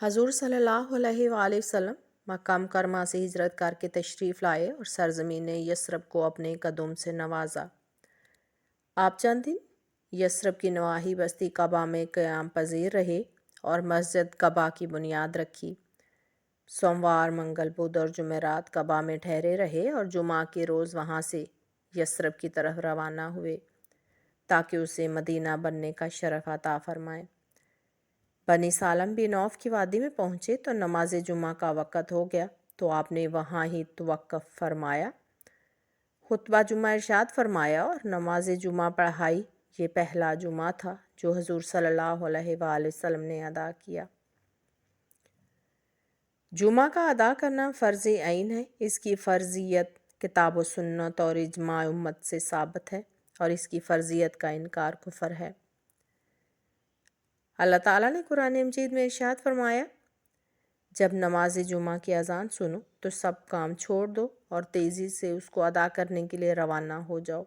हजूर सल्लल्लाहु अलैहि वसल्लम मकाम करमा से हिजरत करके तशरीफ़ लाए और सरज़मीन यसरब को अपने कदम से नवाजा। आप चंद दिन यसरब की नवाही बस्ती कबा में क़याम पजीर रहे और मस्जिद कबा की बुनियाद रखी। सोमवार, मंगल, बुध और जुमेरात कबा में ठहरे रहे और जुमा के रोज़ वहाँ से यसरब की तरफ रवाना हुए ताकि उसे मदीना बनने का शरफ अता फरमाए। बनी सालम बिन औफ की वादी में पहुँचे तो नमाज जुमा का वक़्त हो गया तो आपने वहाँ ही तवक्कुफ़ फरमाया, खुतबा जुमा इरशाद फरमाया और नमाज जुमा पढ़ाई। ये पहला जुमा था जो हुज़ूर सल्लल्लाहु अलैहि वसल्लम ने अदा किया। जुमा का अदा करना फ़र्ज़ ऐन है। इसकी फ़र्ज़ियत किताब व सुन्नत और इजमा उम्मत से साबित है और इसकी फ़र्ज़ियत का इनकार कुफ़र है। अल्लाह ताला ने कुरान मजीद में इरशाद फरमाया, जब नमाज जुमा की अजान सुनो तो सब काम छोड़ दो और तेज़ी से उसको अदा करने के लिए रवाना हो जाओ।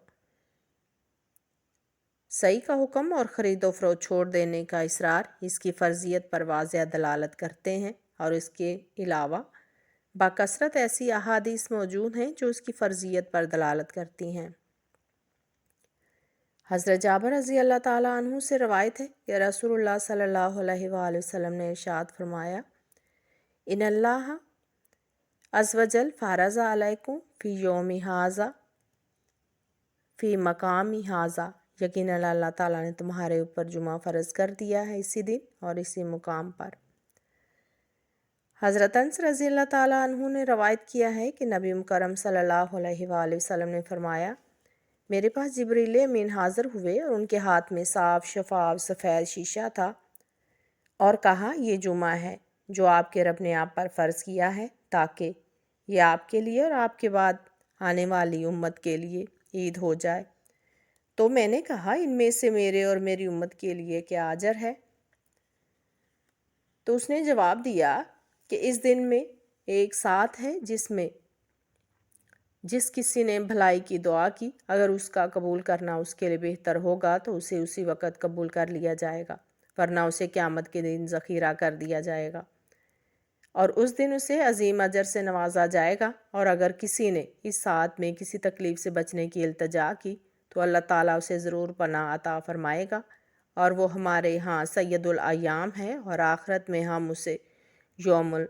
सही का हुक्म और ख़रीद व फ़रोख्त छोड़ देने का इसरार इसकी फ़र्ज़ियत पर वाज़ेह दलालत करते हैं और इसके अलावा बाकसरत ऐसी अहादीस मौजूद हैं जो इसकी फ़र्ज़ियत पर दलालत करती हैं। हज़रत जाबिर रज़ी अल्लाह ताला अन्हु से रवायत है कि रसूलुल्लाह सल्लल्लाहु अलैहि वसल्लम ने इरशाद फरमाया, इन्नल्लाह अज़्ज़वजल फ़रज़ा अलैकुम फ़ी यौमि हाज़ा फ़ी मकामी हाज़ा, यकीनन अल्लाह ताला ने तुम्हारे ऊपर जुमा फ़र्ज़ कर दिया है इसी दिन और इसी मुकाम पर। हज़रत अनस रज़ी अल्लाह ताला अन्हु ने रवायत किया है कि नबी मुकर्रम सल्लल्लाहु अलैहि वसल्लम ने फरमाया, मेरे पास जिब्रील अमीन हाज़िर हुए और उनके हाथ में साफ शफाफ सफ़ेद शीशा था और कहा, ये जुमा है जो आपके रब ने आप पर फ़र्ज़ किया है ताकि ये आपके लिए और आपके बाद आने वाली उम्मत के लिए ईद हो जाए। तो मैंने कहा, इनमें से मेरे और मेरी उम्मत के लिए क्या अजर है? तो उसने जवाब दिया कि इस दिन में एक साथ है जिसमें जिस किसी ने भलाई की दुआ की, अगर उसका कबूल करना उसके लिए बेहतर होगा तो उसे उसी वक़्त कबूल कर लिया जाएगा, वरना उसे क़यामत के दिन ज़ख़ीरा कर दिया जाएगा और उस दिन उसे अजीम अजर से नवाजा जाएगा। और अगर किसी ने इस साथ में किसी तकलीफ़ से बचने की इल्तिजा की तो अल्लाह ताला उसे ज़रूर पनाह अता फ़रमाएगा और वो हमारे यहाँ सैयदुल अय्याम है और आखिरत में हम उसे यौमुल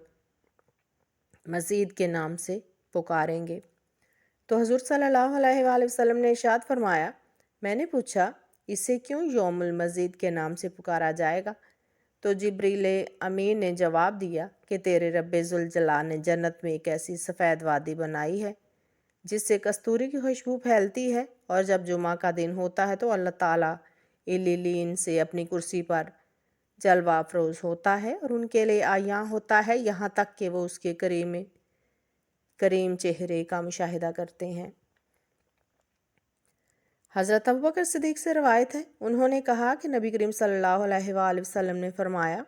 मज़ीद के नाम से पुकारेंगे। तो हुज़ूर सल्लल्लाहु अलैहि वसल्लम ने इरशाद फरमाया, मैंने पूछा, इसे क्यों यौमुल मज़ीद के नाम से पुकारा जाएगा? तो जिब्रील अमीन ने जवाब दिया कि तेरे रब्बे ज़ुल जलाल ने जन्नत में एक ऐसी सफ़ेद वादी बनाई है जिससे कस्तूरी की खुशबू फैलती है और जब जुमा का दिन होता है तो अल्लाह ताला इल्लीन से अपनी कुर्सी पर जलवा अफरोज़ होता है और उनके लिए आया होता है, यहाँ तक कि वो उसके करीम चेहरे का मुशाहिदा करते हैं। हज़रत अबू बकर सिद्दीक़ से रवायत है, उन्होंने कहा कि नबी करीम सल्लल्लाहु अलैहि वसल्लम ने फरमाया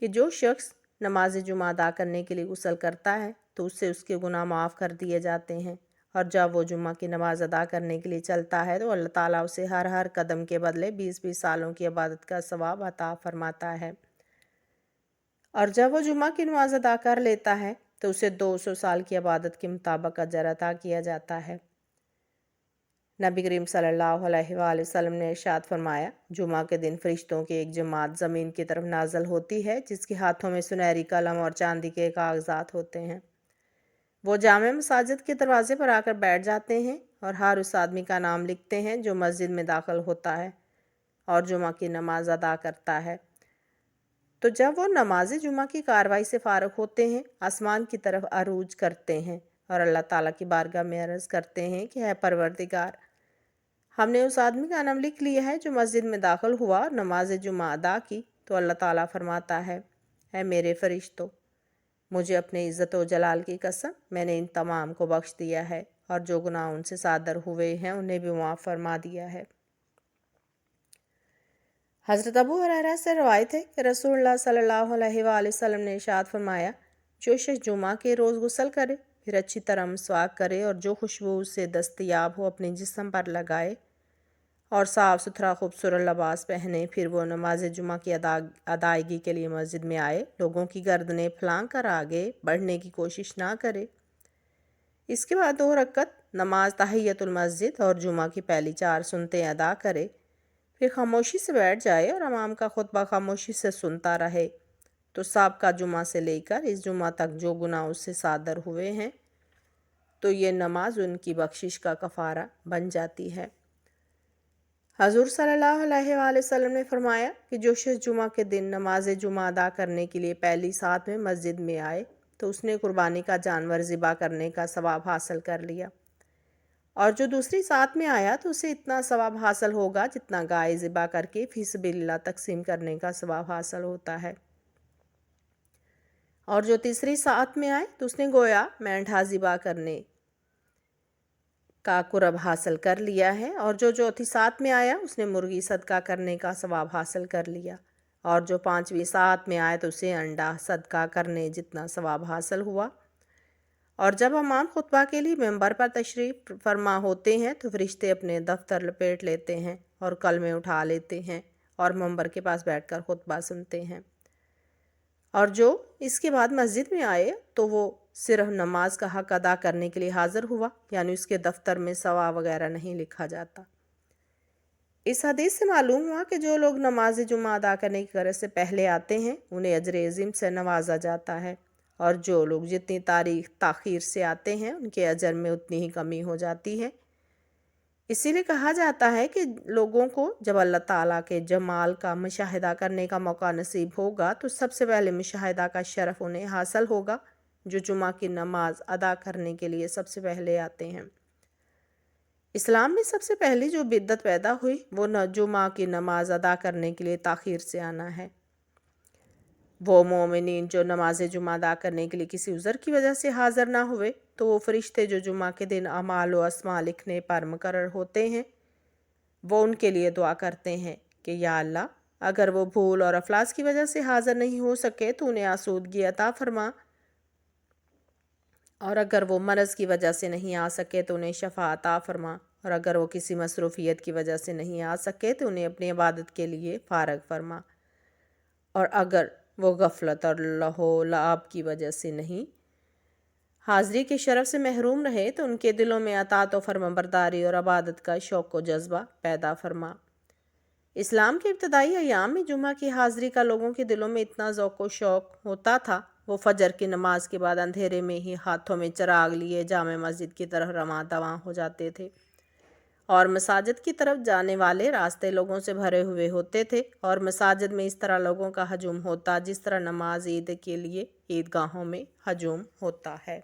कि जो शख्स नमाज जुमा अदा करने के लिए गुस्ल करता है तो उससे उसके गुनाह माफ़ कर दिए जाते हैं और जब वो जुमा की नमाज अदा करने के लिए चलता है तो अल्लाह ताला उसे हर हर कदम के बदले 20-20 सालों की इबादत का सवाब अता फरमाता है और जब वो जुमा की नमाज अदा कर लेता है तो उसे 200 साल की इबादत के मुताबिक अजर अता किया जाता है। नबी करीम सल्लल्लाहु अलैहि वसल्लम ने इरशाद फरमाया, जुमा के दिन फरिश्तों की एक जमात ज़मीन की तरफ नाज़िल होती है जिसके हाथों में सुनहरी कलम और चांदी के कागज़ात होते हैं। वो जामे मसाजिद के दरवाज़े पर आकर बैठ जाते हैं और हर उस आदमी का नाम लिखते हैं जो मस्जिद में दाखिल होता है और जुमा की नमाज अदा करता है। तो जब वो नमाज जुमा की कार्रवाई से फ़ारिग होते हैं, आसमान की तरफ अरूज करते हैं और अल्लाह ताला की बारगाह में अर्ज़ करते हैं कि है परवरदिगार, हमने उस आदमी का नाम लिख लिया है जो मस्जिद में दाखिल हुआ और नमाज जुमा अदा की। तो अल्लाह ताला फरमाता है, मेरे फरिश्तों, मुझे अपने इज़्ज़त व जलाल की कसम, मैंने इन तमाम को बख्श दिया है और जो गुनाह उनसे सादर हुए हैं उन्हें भी माफ़ फरमा दिया है। हज़रत अबू हुरैरा से रवायत है कि रसूलुल्लाह सल्लल्लाहु अलैहि वसल्लम ने इरशाद फरमाया, जो शख्स जुमा के रोज़ गुस्ल करे, फिर अच्छी तरह मसवाक करे और जो खुशबू उससे दस्तयाब हो अपने जिस्म पर लगाए और साफ़ सुथरा खूबसूरत लिबास पहने। फिर वो नमाज जुमा की अदायगी के लिए मस्जिद में आए। लोगों की गर्दनें फलांग कर आगे बढ़ने की कोशिश ना करे। इसके बाद 2 रकअत नमाज तहियतुल मस्जिद और जुमा की पहली 4 सुन्नतें अदा करे। फिर खामोशी से बैठ जाए और इमाम का खुतबा खामोशी से सुनता रहे। तो साबका जुमा से लेकर इस जुमा तक जो गुनाह उससे सादर हुए हैं, तो ये नमाज उनकी बख्शिश का कफ़ारा बन जाती है। हजूर सल्लल्लाहु अलैहि वसल्लम ने फरमाया कि जो शख्स जुमा के दिन नमाज जुमा अदा करने के लिए पहली सात में मस्जिद में आए, तो उसने कुर्बानी का जानवर ज़िबा करने का सवाब हासिल कर लिया। और जो दूसरी सात में आया तो उसे इतना सवाब हासिल होगा जितना गाय ज़िबा करके फी सबिलिल्लाह तकसीम करने का सवाब हासिल होता है। और जो तीसरी सात में आए तो उसने गोया मेंढा ज़िबा करने का कुर्ब हासिल कर लिया है। और जो चौथी सात में आया उसने मुर्गी सदका करने का सवाब हासिल कर लिया। और जो पाँचवीं सात में आए तो उसे अंडा सदका करने जितना सवाब हासिल हुआ। और जब इमाम खुतबा के लिए मिंबर पर तशरीफ़ फरमा होते हैं तो फरिश्ते अपने दफ्तर लपेट लेते हैं और कलमे उठा लेते हैं और मिंबर के पास बैठकर खुतबा सुनते हैं। और जो इसके बाद मस्जिद में आए तो वो सिर्फ नमाज का हक़ अदा करने के लिए हाज़िर हुआ, यानी उसके दफ्तर में सवाब वगैरह नहीं लिखा जाता। इस हदीस से मालूम हुआ कि जो लोग नमाज जुमा अदा करने की गरज से पहले आते हैं उन्हें अजर अज़ीम से नवाजा जाता है, और जो लोग जितनी ताख़ीर से आते हैं उनके अजर में उतनी ही कमी हो जाती है। इसीलिए कहा जाता है कि लोगों को जब अल्लाह ताला के जमाल का मुशाहिदा करने का मौका नसीब होगा तो सबसे पहले मुशाहिदा का शरफ़ उन्हें हासिल होगा जो जुमा की नमाज अदा करने के लिए सबसे पहले आते हैं। इस्लाम में सबसे पहली जो बिद्दत पैदा हुई वो जुमा की नमाज अदा करने के लिए ताख़ीर से आना है। वो मोमिनीन जो नमाज जुमा अदा करने के लिए किसी उज़र की वजह से हाज़िर ना हुए तो वो फरिश्ते जो जुमा के दिन अमाल व अस्मा लिखने पर मुकर्रर होते हैं वो उनके लिए दुआ करते हैं कि या अल्लाह, अगर वो भूल और अफलास की वजह से हाज़िर नहीं हो सके तो उन्हें आसूदगी अता फरमा, और अगर वो मरज़ की वजह से नहीं आ सके तो उन्हें शफ़ा अता फरमा, और अगर वो किसी मसरूफ़ियत की वजह से नहीं आ सके तो उन्हें अपनी इबादत के लिए फ़ारग फरमा, और अगर वो गफलत और लहो लाभ की वजह से नहीं हाज़री के शरफ़ से महरूम रहे तो उनके दिलों में अताअत व फरमाबरदारी और इबादत का शौक़ व जज्बा पैदा फरमा। इस्लाम के इब्तदाई अयाम में जुमा की हाज़री का लोगों के दिलों में इतना ज़ौक़ व शौक़ होता था, वो फ़जर की नमाज के बाद अंधेरे में ही हाथों में चिराग लिए जामे मस्जिद की तरफ रवां दवां हो जाते थे, और मसाजिद की तरफ जाने वाले रास्ते लोगों से भरे हुए होते थे, और मसाजिद में इस तरह लोगों का हजूम होता जिस तरह नमाज ईद के लिए ईदगाहों में हजूम होता है।